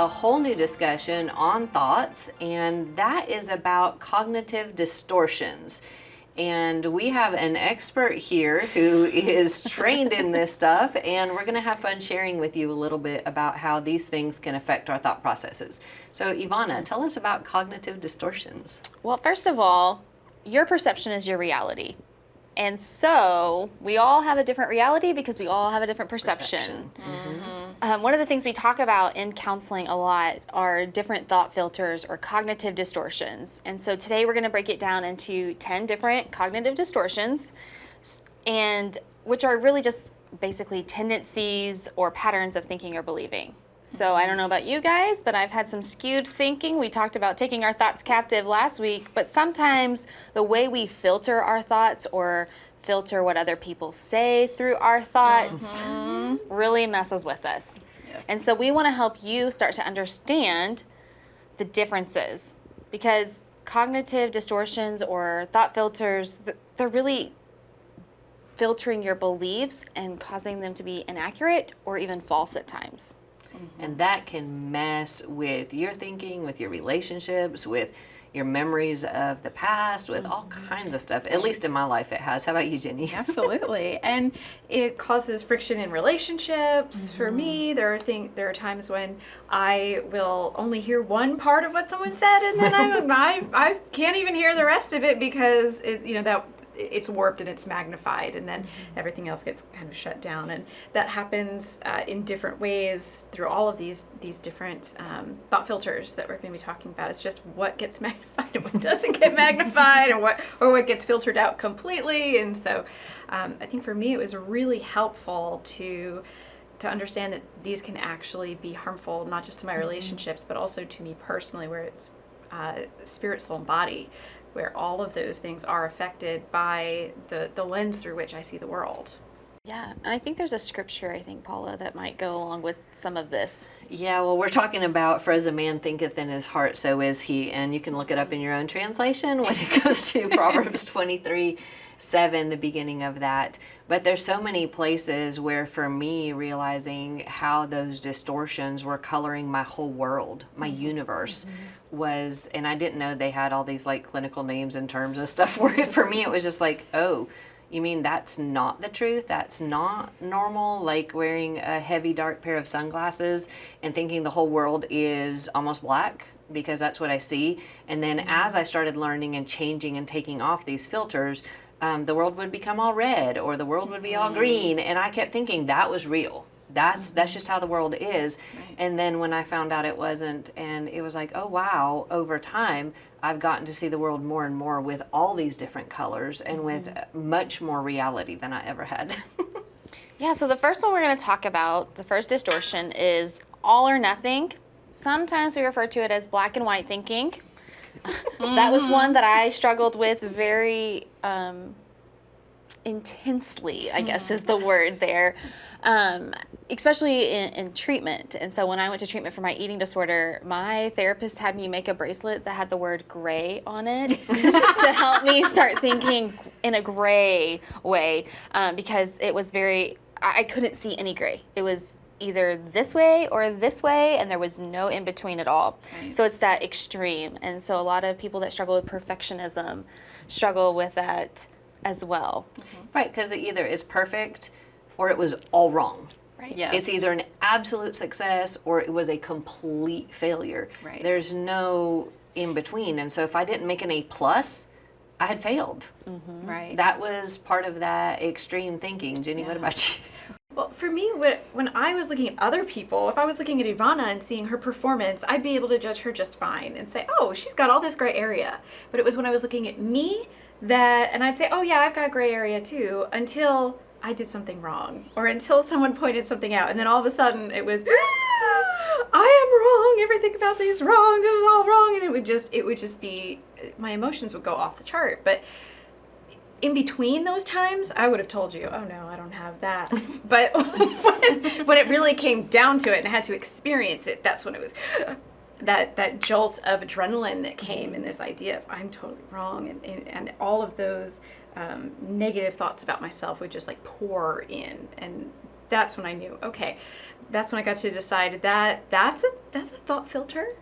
a whole new discussion on thoughts, and that is about cognitive distortions. And we have an expert here who is trained in this stuff, and we're going to have fun sharing with you a little bit about how these things can affect our thought processes. So Ivana, tell us about cognitive distortions. Well, first of all, your perception is your reality. And so we all have a different reality because we all have a different perception. One of the things we talk about in counseling a lot are different thought filters or cognitive distortions. And so today we're going to break it down into 10 different cognitive distortions, and which are really just basically tendencies or patterns of thinking or believing. So I don't know about you guys, but I've had some skewed thinking. We talked about taking our thoughts captive last week, but sometimes the way we filter our thoughts or filter what other people say through our thoughts really messes with us. Yes. And so we want to help you start to understand the differences, because cognitive distortions or thought filters, they're really filtering your beliefs and causing them to be inaccurate or even false at times. And that can mess with your thinking, with your relationships, with your memories of the past, with all kinds of stuff. At least in my life it has. How about you, Jenny? Absolutely. And it causes friction in relationships. For me, there are times when I will only hear one part of what someone said, and then I can't even hear the rest of it because it's warped and it's magnified, and then everything else gets kind of shut down. And that happens in different ways through all of these different thought filters that we're going to be talking about. It's just what gets magnified and what doesn't get magnified, and what gets filtered out completely. And so I think for me it was really helpful to understand that these can actually be harmful, not just to my relationships, but also to me personally, where it's spirit, soul, and body, where all of those things are affected by the lens through which I see the world. Yeah, and I think there's a scripture, Paula, that might go along with some of this. Yeah, well, we're talking about, for as a man thinketh in his heart, so is he. And you can look it up in your own translation when it goes to Proverbs 23:7, the beginning of that. But there's so many places where, for me, realizing how those distortions were coloring my whole world, my universe was, and I didn't know they had all these like clinical names and terms and stuff for it. For me, it was just like, oh, you mean that's not the truth? That's not normal? Like wearing a heavy dark pair of sunglasses and thinking the whole world is almost black because that's what I see. And then as I started learning and changing and taking off these filters, the world would become all red or the world would be all green. And I kept thinking that was real. That's just how the world is. Right. And then when I found out it wasn't, and it was like, oh wow, over time I've gotten to see the world more and more with all these different colors and with much more reality than I ever had. Yeah, so the first one we're going to talk about, the first distortion, is all or nothing. Sometimes we refer to it as black and white thinking. That was one that I struggled with very intensely, I guess is the word there, especially in treatment. And so when I went to treatment for my eating disorder, my therapist had me make a bracelet that had the word gray on it to help me start thinking in a gray way, because it was I couldn't see any gray. It was either this way or this way, and there was no in between at all. Right. So it's that extreme. And so a lot of people that struggle with perfectionism struggle with that as well. Right, because it either is perfect or it was all wrong. Right. Yes. It's either an absolute success or it was a complete failure. Right. There's no in between. And so if I didn't make an A+, I had failed. Right. That was part of that extreme thinking. Jenny, what about you? Well, for me, when I was looking at other people, if I was looking at Ivana and seeing her performance, I'd be able to judge her just fine and say, oh, she's got all this gray area. But it was when I was looking at me and I'd say, oh yeah, I've got gray area too, until I did something wrong or until someone pointed something out. And then all of a sudden it was, I am wrong. Everything about this is wrong. This is all wrong. And it would just be, my emotions would go off the chart. But in between those times, I would have told you, oh no, I don't have that. But when it really came down to it and I had to experience it, that's when it was that jolt of adrenaline that came in this idea of I'm totally wrong. And all of those negative thoughts about myself would just like pour in. And that's when I knew, okay, that's when I got to decide that that's a thought filter,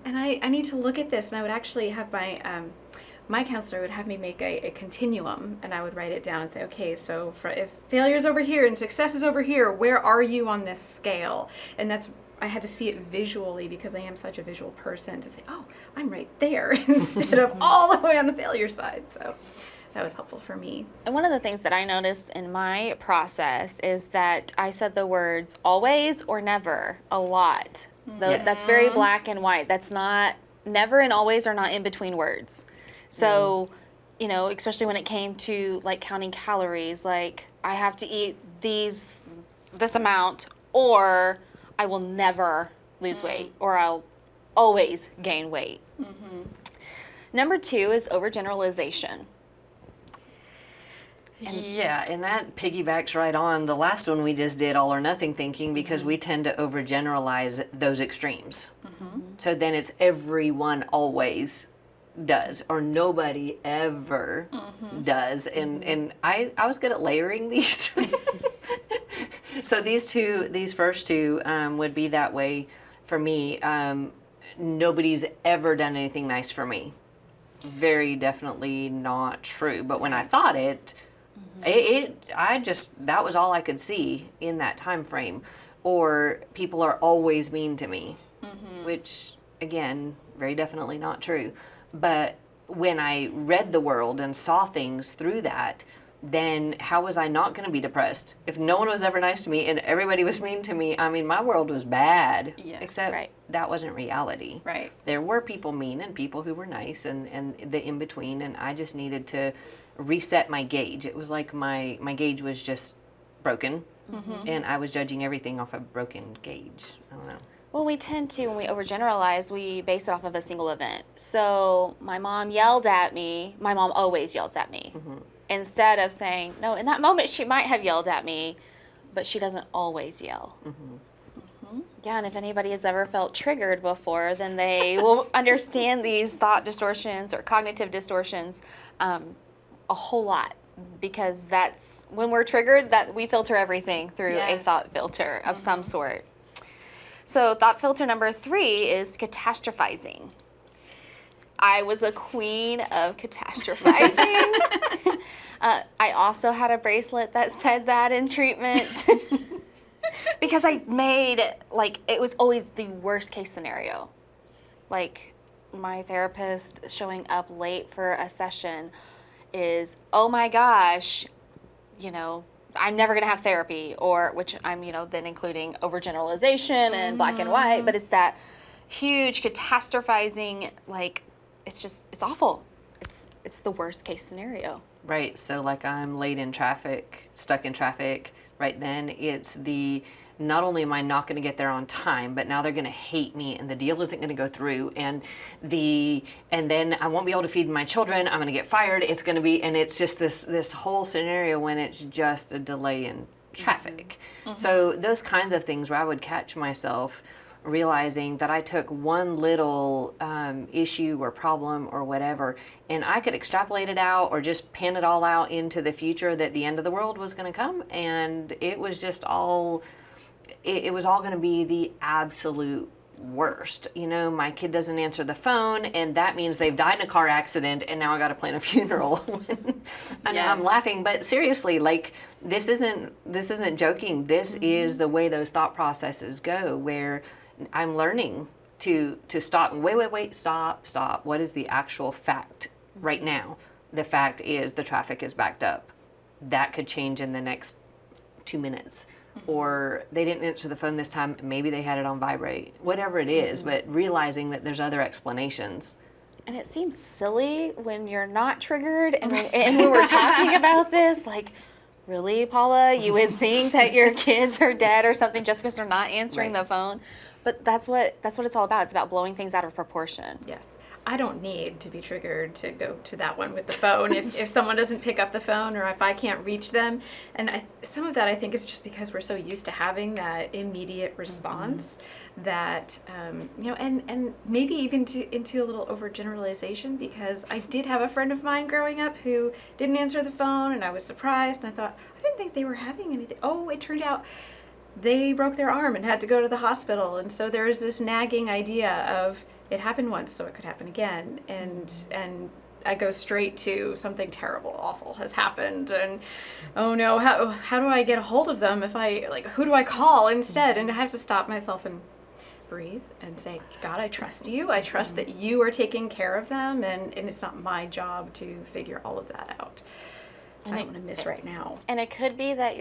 and I need to look at this. And I would actually have my counselor would have me make a continuum, and I would write it down and say, okay, so if failure's over here and success is over here, where are you on this scale? And I had to see it visually because I am such a visual person to say, oh, I'm right there instead of all the way on the failure side. So that was helpful for me. And one of the things that I noticed in my process is that I said the words always or never a lot. Yes. That's very black and white. That's not, never and always are not in between words. So, you know, especially when it came to like counting calories, like I have to eat this amount, or I will never lose weight, or I'll always gain weight. Number 2 is overgeneralization. Yeah, and that piggybacks right on the last one we just did, all or nothing thinking, because we tend to overgeneralize those extremes. So then it's everyone always does, or nobody ever does. And I was good at layering these. So these first two would be that way for me. Nobody's ever done anything nice for me. Very definitely not true. But when I thought it, that was all I could see in that time frame. Or people are always mean to me, which again, very definitely not true. But when I read the world and saw things through that, then how was I not going to be depressed? If no one was ever nice to me and everybody was mean to me, I mean, my world was bad. Yes. Except that wasn't reality. Right. There were people mean and people who were nice and the in-between, and I just needed to reset my gauge. It was like my gauge was just broken, and I was judging everything off a broken gauge. I don't know. Well, we tend to, when we overgeneralize, we base it off of a single event. So my mom yelled at me. My mom always yells at me. Instead of saying, no, in that moment she might have yelled at me, but she doesn't always yell. Yeah, and if anybody has ever felt triggered before, then they will understand these thought distortions or cognitive distortions a whole lot. Because that's, when we're triggered, that we filter everything through a thought filter of some sort. So thought filter number 3 is catastrophizing. I was a queen of catastrophizing. I also had a bracelet that said that in treatment. Because I made, like, it was always the worst case scenario. Like, my therapist showing up late for a session is, oh my gosh, you know, I'm never going to have therapy, or which I'm, you know, then including overgeneralization and black and white, but it's that huge catastrophizing, like, it's awful. It's the worst case scenario. Right. So like I'm late in traffic, stuck in traffic right then. It's not only am I not going to get there on time, but now they're going to hate me and the deal isn't going to go through, and then I won't be able to feed my children. I'm going to get fired. It's going to be, and it's just this whole scenario when it's just a delay in traffic. So those kinds of things where I would catch myself realizing that I took one little issue or problem or whatever, and I could extrapolate it out or just pan it all out into the future that the end of the world was going to come, and it was just all, it was all going to be the absolute worst. You know, my kid doesn't answer the phone, and that means they've died in a car accident, and now I got to plan a funeral. I know I'm laughing, but seriously, like this isn't joking. This is the way those thought processes go, where I'm learning to stop. Wait, stop. What is the actual fact right now? The fact is the traffic is backed up. That could change in the next 2 minutes. Or they didn't answer the phone this time, maybe they had it on vibrate, whatever it is, but realizing that there's other explanations. And it seems silly when you're not triggered, and we were talking about this, like, really, Paula, you would think that your kids are dead or something just because they're not answering the phone. But that's what it's all about. It's about blowing things out of proportion. Yes. I don't need to be triggered to go to that one with the phone if someone doesn't pick up the phone, or if I can't reach them. And some of that I think is just because we're so used to having that immediate response that, you know, and maybe even into a little overgeneralization, because I did have a friend of mine growing up who didn't answer the phone, and I was surprised, and I thought, I didn't think they were having anything. Oh, it turned out they broke their arm and had to go to the hospital. And so there's this nagging idea of it happened once, so it could happen again. And I go straight to something terrible, awful has happened. And oh no, how do I get a hold of them? Who do I call instead? And I have to stop myself and breathe and say, God, I trust you. I trust that you are taking care of them. And it's not my job to figure all of that out. I don't want to miss right now. And it could be that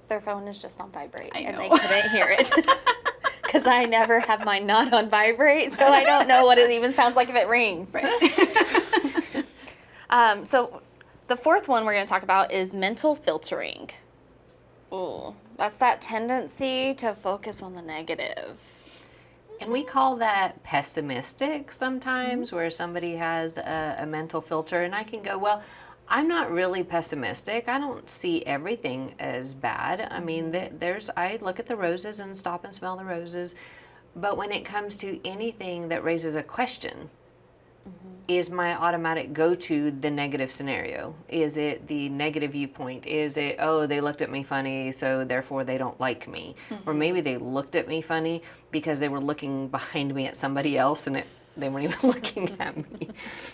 their phone is just on vibrate and they know. couldn't hear it. Because I never have mine not on vibrate, so I don't know what it even sounds like if it rings. Right. So the fourth one we're going to talk about is mental filtering. Ooh, that's that tendency to focus on the negative. And we call that pessimistic sometimes, where somebody has a mental filter, and I can go, well, I'm not really pessimistic. I don't see everything as bad. I mean, I look at the roses and stop and smell the roses. But when it comes to anything that raises a question, is my automatic go-to the negative scenario? Is it the negative viewpoint? Is it, oh, they looked at me funny, so therefore they don't like me? Or maybe they looked at me funny because they were looking behind me at somebody else and they weren't even looking at me.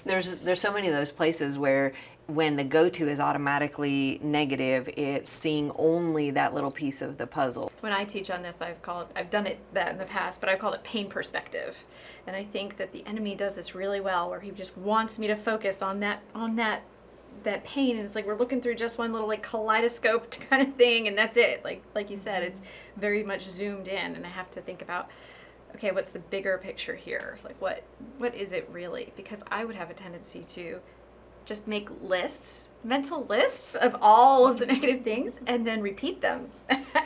There's so many of those places where when the go-to is automatically negative, it's seeing only that little piece of the puzzle. When I teach on this, I've done that in the past, but I've called it pain perspective. And I think that the enemy does this really well, where he just wants me to focus on that pain, and it's like we're looking through just one little like kaleidoscope kind of thing, and that's it. Like you said, it's very much zoomed in, and I have to think about, okay, what's the bigger picture here? Like what is it really? Because I would have a tendency to just make mental lists of all of the negative things and then repeat them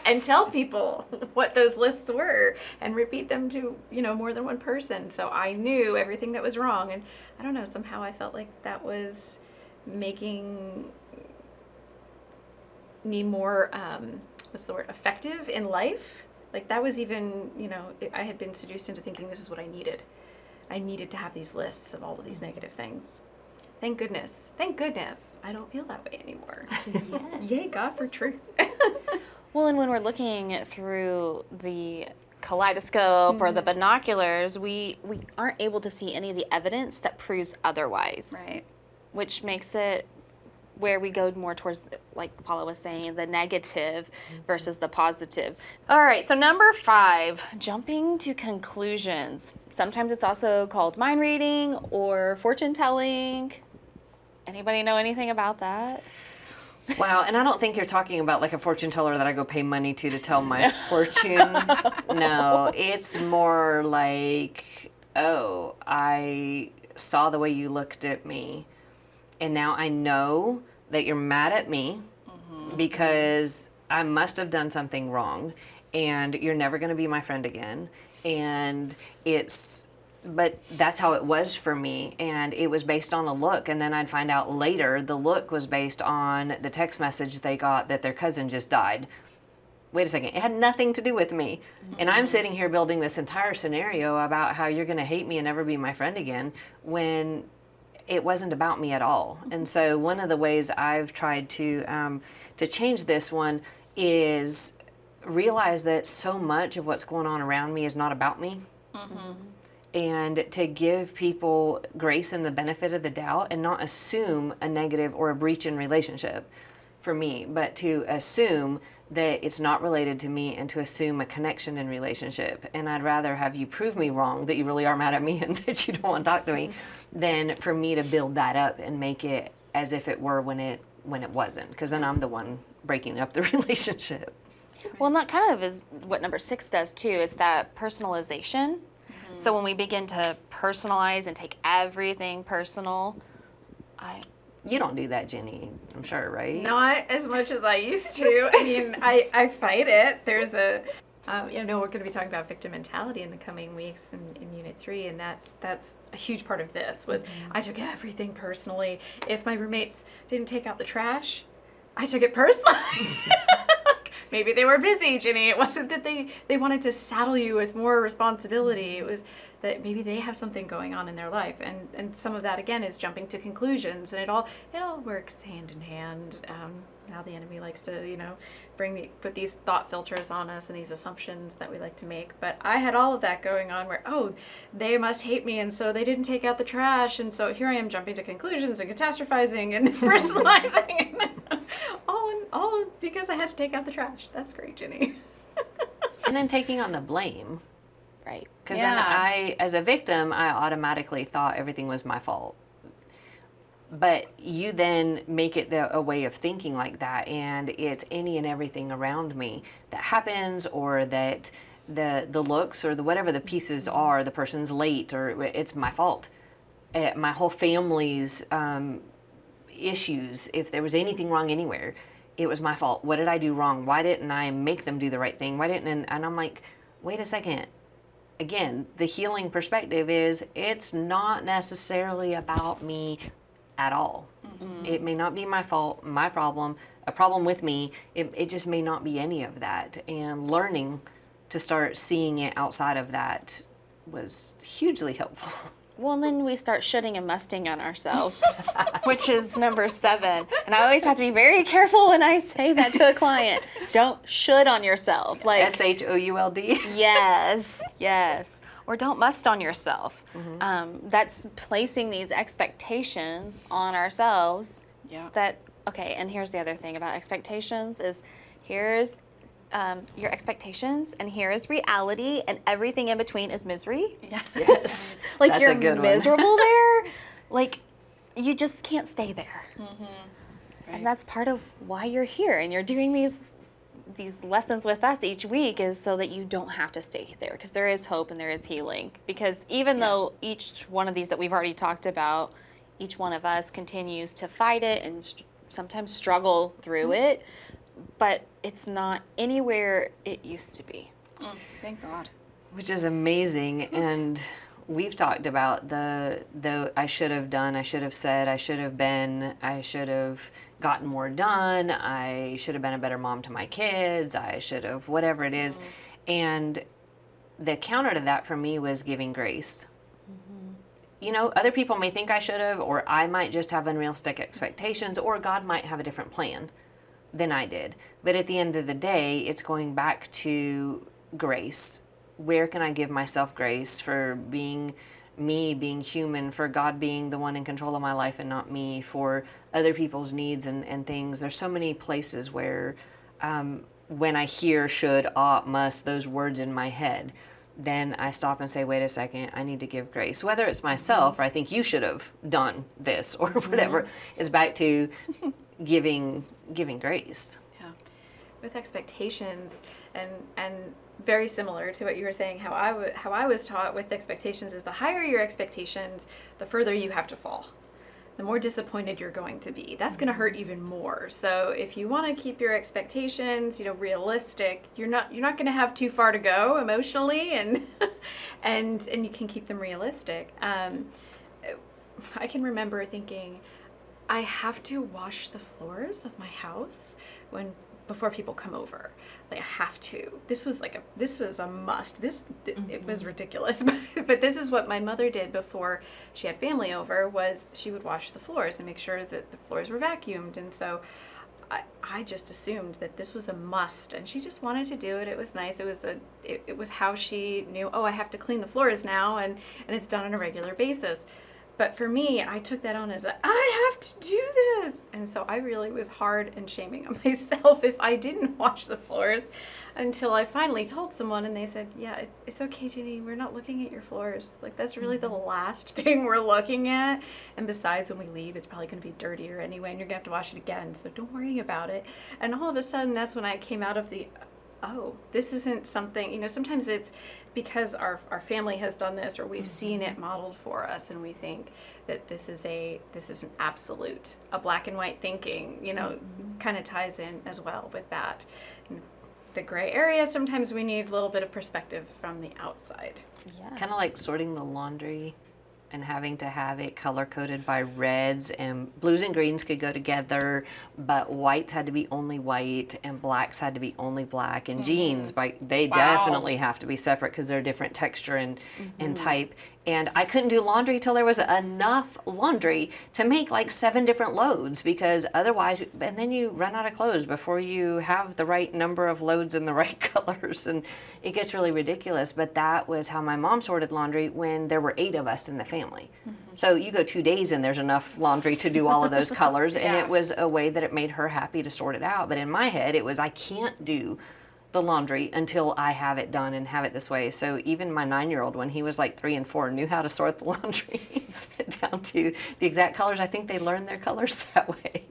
and tell people what those lists were and repeat them to, more than one person. So I knew everything that was wrong. And I don't know, somehow I felt like that was making me more, effective in life. Like that was even, I had been seduced into thinking this is what I needed. I needed to have these lists of all of these negative things. Thank goodness. I don't feel that way anymore. Yes. Yay, God, for truth. Well, and when we're looking through the kaleidoscope or the binoculars, we aren't able to see any of the evidence that proves otherwise. Right. Which makes it where we go more towards, like Paula was saying, the negative versus the positive. All right, so number 5, jumping to conclusions. Sometimes it's also called mind reading or fortune telling. Anybody know anything about that? Wow, and I don't think you're talking about like a fortune teller that I go pay money to tell my fortune. No, it's more like, oh, I saw the way you looked at me, and now I know that you're mad at me because I must have done something wrong, and you're never going to be my friend again. And but that's how it was for me, and it was based on a look, and then I'd find out later the look was based on the text message they got that their cousin just died. Wait a second, it had nothing to do with me. And I'm sitting here building this entire scenario about how you're going to hate me and never be my friend again when it wasn't about me at all. And so one of the ways I've tried to change this one is realize that so much of what's going on around me is not about me. And to give people grace and the benefit of the doubt and not assume a negative or a breach in relationship for me, but to assume that it's not related to me and to assume a connection in relationship. And I'd rather have you prove me wrong, that you really are mad at me and that you don't want to talk to me, than for me to build that up and make it as if it were when it wasn't, because then I'm the one breaking up the relationship. Well, and that kind of is what number 6 does too. It's that personalization. So when we begin to personalize and take everything personal, You don't do that, Jenny, I'm sure, right? Not as much as I used to. I mean, I fight it. There's we're going to be talking about victim mentality in the coming weeks in Unit 3, and that's a huge part of this, was I took everything personally. If my roommates didn't take out the trash, I took it personally. maybe they were busy, Ginny. It wasn't that they wanted to saddle you with more responsibility. It was that maybe they have something going on in their life, and some of that again is jumping to conclusions, and it all works hand in hand. Now the enemy likes to put these thought filters on us and these assumptions that we like to make. But I had all of that going on where, they must hate me, and so they didn't take out the trash, and so here I am jumping to conclusions and catastrophizing and personalizing, and all because I had to take out the trash. That's great, Ginny. And then taking on the blame. Right. Because then I, as a victim, I automatically thought everything was my fault. But you then make it a way of thinking like that, and it's any and everything around me that happens, or that the looks or the whatever the pieces are, the person's late, or it's my fault. My whole family's issues, if there was anything wrong anywhere, it was my fault. What did I do wrong? Why didn't I make them do the right thing? Why didn't? And I'm like, wait a second. Again, the healing perspective is it's not necessarily about me at all. Mm-hmm. It may not be my fault, my problem, a problem with me. It just may not be any of that. And learning to start seeing it outside of that was hugely helpful. Well, and then we start shoulding and musting on ourselves, which is number 7. And I always have to be very careful when I say that to a client. Don't should on yourself. Like SHOULD? Yes. Or don't must on yourself. Mm-hmm. That's placing these expectations on ourselves. Yeah. And here's the other thing about expectations is here's your expectations, and here is reality, and everything in between is misery. Yeah. Yes. Like That's you're a good one. miserable there. Like you just can't stay there. Mm-hmm. Right. And that's part of why you're here, and you're doing these lessons with us each week is so that you don't have to stay there, because there is hope and there is healing. Because even though each one of these that we've already talked about, each one of us continues to fight it and sometimes struggle through it, but it's not anywhere it used to be. Thank God. Which is amazing. And we've talked about the I should have done, I should have said, I should have been, I should have gotten more done, I should have been a better mom to my kids, I should have, whatever it is. And the counter to that for me was giving grace. Other people may think I should have, or I might just have unrealistic expectations, or God might have a different plan than I did. But at the end of the day, it's going back to grace. Where can I give myself grace for being me, being human, for God being the one in control of my life and not me, for other people's needs and things. There's so many places where when I hear should, ought, must, those words in my head, then I stop and say, wait a second, I need to give grace. Whether it's myself or I think you should have done this or whatever, is back to giving grace. Yeah. With expectations, and very similar to what you were saying, how I was taught with expectations is the higher your expectations, the further you have to fall. The more disappointed you're going to be. That's going to hurt even more. So if you want to keep your expectations, realistic, you're not going to have too far to go emotionally, and and you can keep them realistic. I can remember thinking, I have to wash the floors of my house before people come over. Like, I have to. This was a must. It was ridiculous, but this is what my mother did before she had family over. Was she would wash the floors and make sure that the floors were vacuumed. And so I just assumed that this was a must, and she just wanted to do it. It was nice. It was how she knew, I have to clean the floors now, and it's done on a regular basis. But for me, I took that on as I have to do this. And so I really was hard and shaming on myself if I didn't wash the floors, until I finally told someone, and they said, yeah, it's okay, Ginny, we're not looking at your floors. Like, that's really the last thing we're looking at. And besides, when we leave, it's probably going to be dirtier anyway, and you're going to have to wash it again. So don't worry about it. And all of a sudden, that's when I came out of the, this isn't something, sometimes it's because our family has done this, or we've seen it modeled for us, and we think that this is an absolute, a black and white thinking, kind of ties in as well with that. And the gray area, sometimes we need a little bit of perspective from the outside. Yeah. Kind of like sorting the laundry and having to have it color coded by reds, and blues and greens could go together, but whites had to be only white and blacks had to be only black, and jeans, they definitely have to be separate because they're different texture and type. And I couldn't do laundry till there was enough laundry to make like 7 different loads, because otherwise, and then you run out of clothes before you have the right number of loads and the right colors, and it gets really ridiculous. But that was how my mom sorted laundry when there were 8 of us in the family. So you go 2 days and there's enough laundry to do all of those colors, and it was a way that it made her happy to sort it out. But in my head, it was, I can't do the laundry until I have it done and have it this way. So even my 9-year-old, when he was like 3 and 4, knew how to sort the laundry down to the exact colors. I think they learned their colors that way.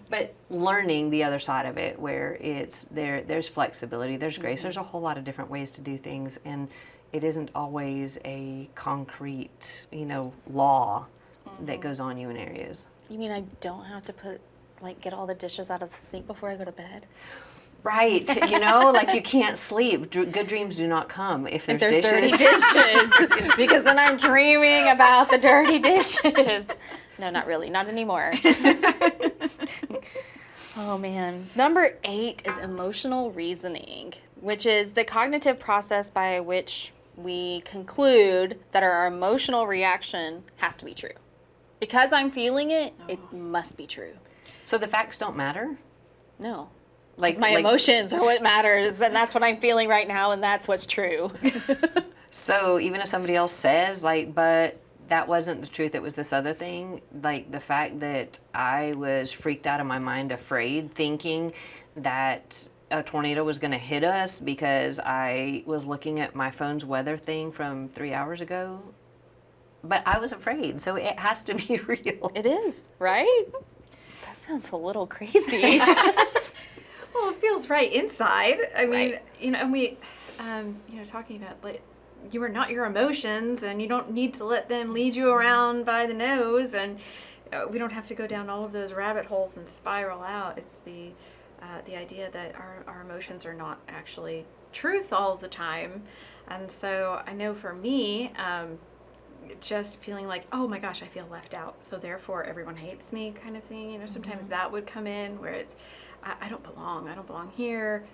But learning the other side of it, where it's there's flexibility, there's grace, there's a whole lot of different ways to do things, and it isn't always a concrete, law that goes on you in areas. You mean I don't have to get all the dishes out of the sink before I go to bed? Right, like you can't sleep. Good dreams do not come if there's dishes. Dirty dishes, because then I'm dreaming about the dirty dishes. No, not really, not anymore. Oh man. Number 8 is emotional reasoning, which is the cognitive process by which we conclude that our emotional reaction has to be true. Because I'm feeling it, it must be true. So the facts don't matter? No. Like my emotions are what matters, and that's what I'm feeling right now, and that's what's true. So even if somebody else says, but that wasn't the truth, it was this other thing, like the fact that I was freaked out of my mind, afraid, thinking that a tornado was going to hit us because I was looking at my phone's weather thing from 3 hours ago. But I was afraid, so it has to be real. It is, right? That sounds a little crazy. Well, it feels right inside. I mean, Right. And we, talking about you are not your emotions, and you don't need to let them lead you around by the nose, and we don't have to go down all of those rabbit holes and spiral out. It's the idea that our emotions are not actually truth all the time. And so I know for me, just feeling like, oh my gosh, I feel left out, so therefore everyone hates me kind of thing. Sometimes that would come in where it's, I don't belong here.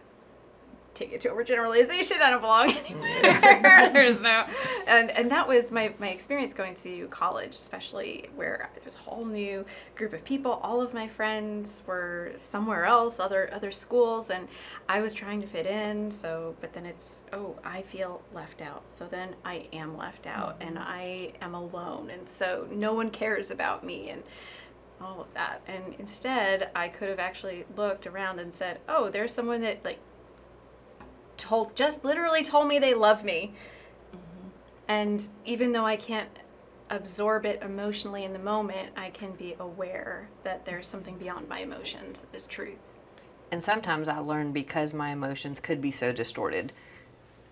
Take it to overgeneralization, I don't belong anywhere. There's no, and that was my experience going to college, especially, where there's a whole new group of people. All of my friends were somewhere else, other schools, and I was trying to fit in. So, but then it's, I feel left out. So then I am left out, and I am alone, and so no one cares about me, and all of that. And instead, I could have actually looked around and said, oh, there's someone that just literally told me they love me. And even though I can't absorb it emotionally in the moment, I can be aware that there's something beyond my emotions that is truth. And sometimes I learn, because my emotions could be so distorted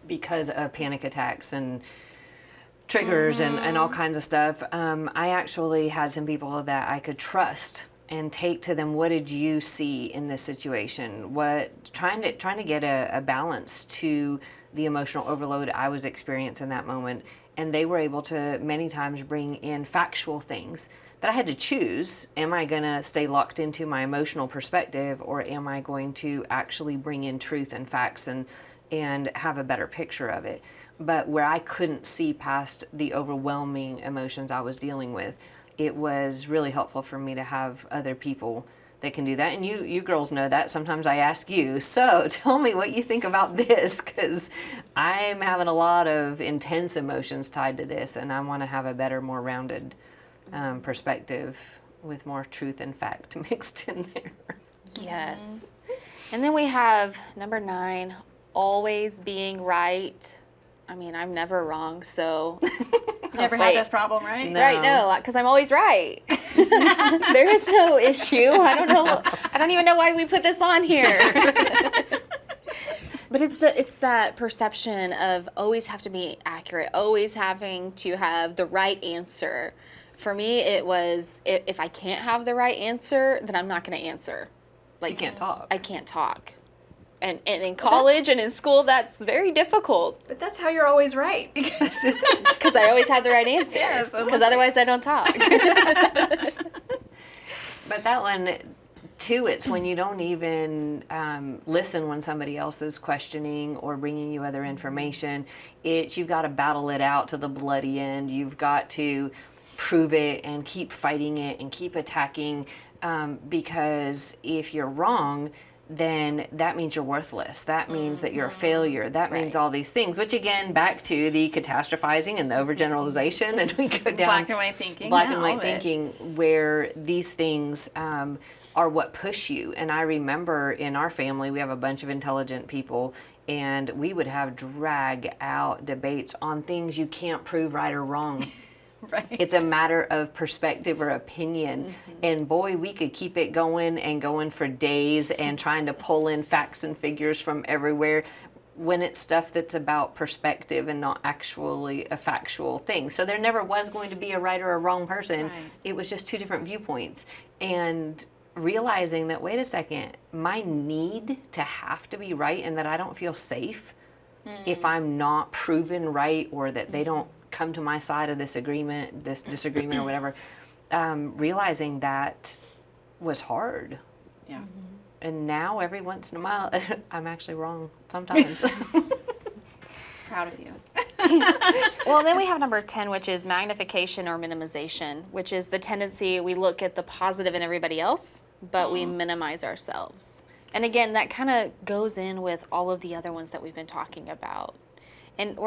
because of panic attacks and triggers and all kinds of stuff. I actually had some people that I could trust and take to them, what did you see in this situation? Trying to get a balance to the emotional overload I was experiencing in that moment. And they were able to many times bring in factual things that I had to choose. Am I going to stay locked into my emotional perspective, or am I going to actually bring in truth and facts and have a better picture of it? But where I couldn't see past the overwhelming emotions I was dealing with, it was really helpful for me to have other people that can do that. And you girls know that. Sometimes I ask you, so tell me what you think about this, because I'm having a lot of intense emotions tied to this, and I want to have a better, more rounded perspective with more truth and fact mixed in there. Yes. And then we have number 9, always being right. I mean, I'm never wrong, so. Never had this problem, right? No. Right, no, because I'm always right. There is no issue. I don't even know why we put this on here. But it's that perception of always have to be accurate, always having to have the right answer. For me, it was, if I can't have the right answer, then I'm not going to answer. You can't talk. I can't talk. And in college and in school, that's very difficult But that's how you're always right. because I always have the right answer. Yes, Because otherwise I don't talk. But that one, too, it's when you don't even listen when somebody else is questioning or bringing you other information. You've got to battle it out to the bloody end. You've got to prove it and keep fighting it and keep attacking, because if you're wrong, then that means you're worthless. That means that you're a failure. That means all these things, which again, back to the catastrophizing and the overgeneralization, and we go down Black and white thinking. black Yeah, and all white of it. thinking, where these things are what push you. And I remember in our family, we have a bunch of intelligent people, and we would have drag out debates on things you can't prove right or wrong. Right. It's a matter of perspective or opinion. And boy, we could keep it going and going for days and trying to pull in facts and figures from everywhere, when it's stuff that's about perspective and not actually a factual thing. So there never was going to be a right or a wrong person. Right. It was just two different viewpoints. And realizing that, wait a second, my need to have to be right and that I don't feel safe if I'm not proven right, or that they don't come to my side of this disagreement or whatever, realizing that was hard. Yeah. And now every once in a while, I'm actually wrong sometimes. Proud of you. Well, then we have number 10, which is magnification or minimization, which is the tendency we look at the positive in everybody else, but we minimize ourselves. And again, that kind of goes in with all of the other ones that we've been talking about. And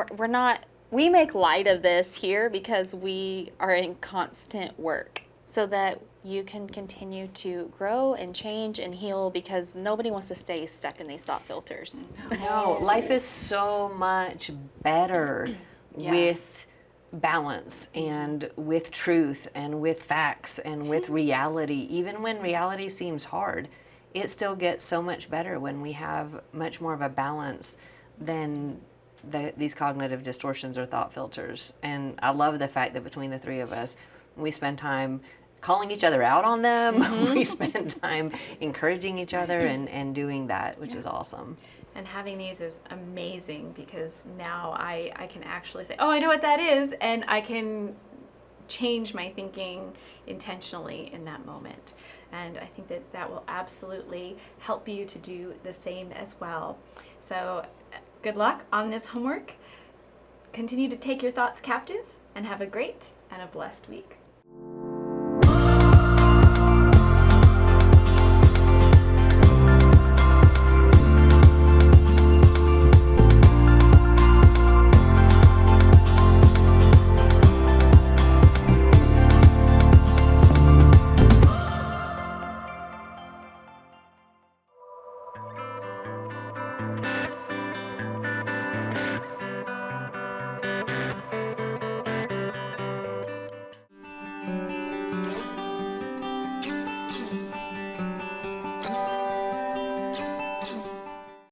we make light of this here because we are in constant work so that you can continue to grow and change and heal, because nobody wants to stay stuck in these thought filters. No, life is so much better Yes. with balance and with truth and with facts and with reality. Even when reality seems hard, it still gets so much better when we have much more of a balance than these cognitive distortions or thought filters. And I love the fact that between the three of us, we spend time calling each other out on them. We spend time encouraging each other and doing that, which is awesome. And having these is amazing, because now I can actually say, oh, I know what that is, and I can change my thinking intentionally in that moment. And I think that will absolutely help you to do the same as well. So good luck on this homework. Continue to take your thoughts captive, and have a great and a blessed week.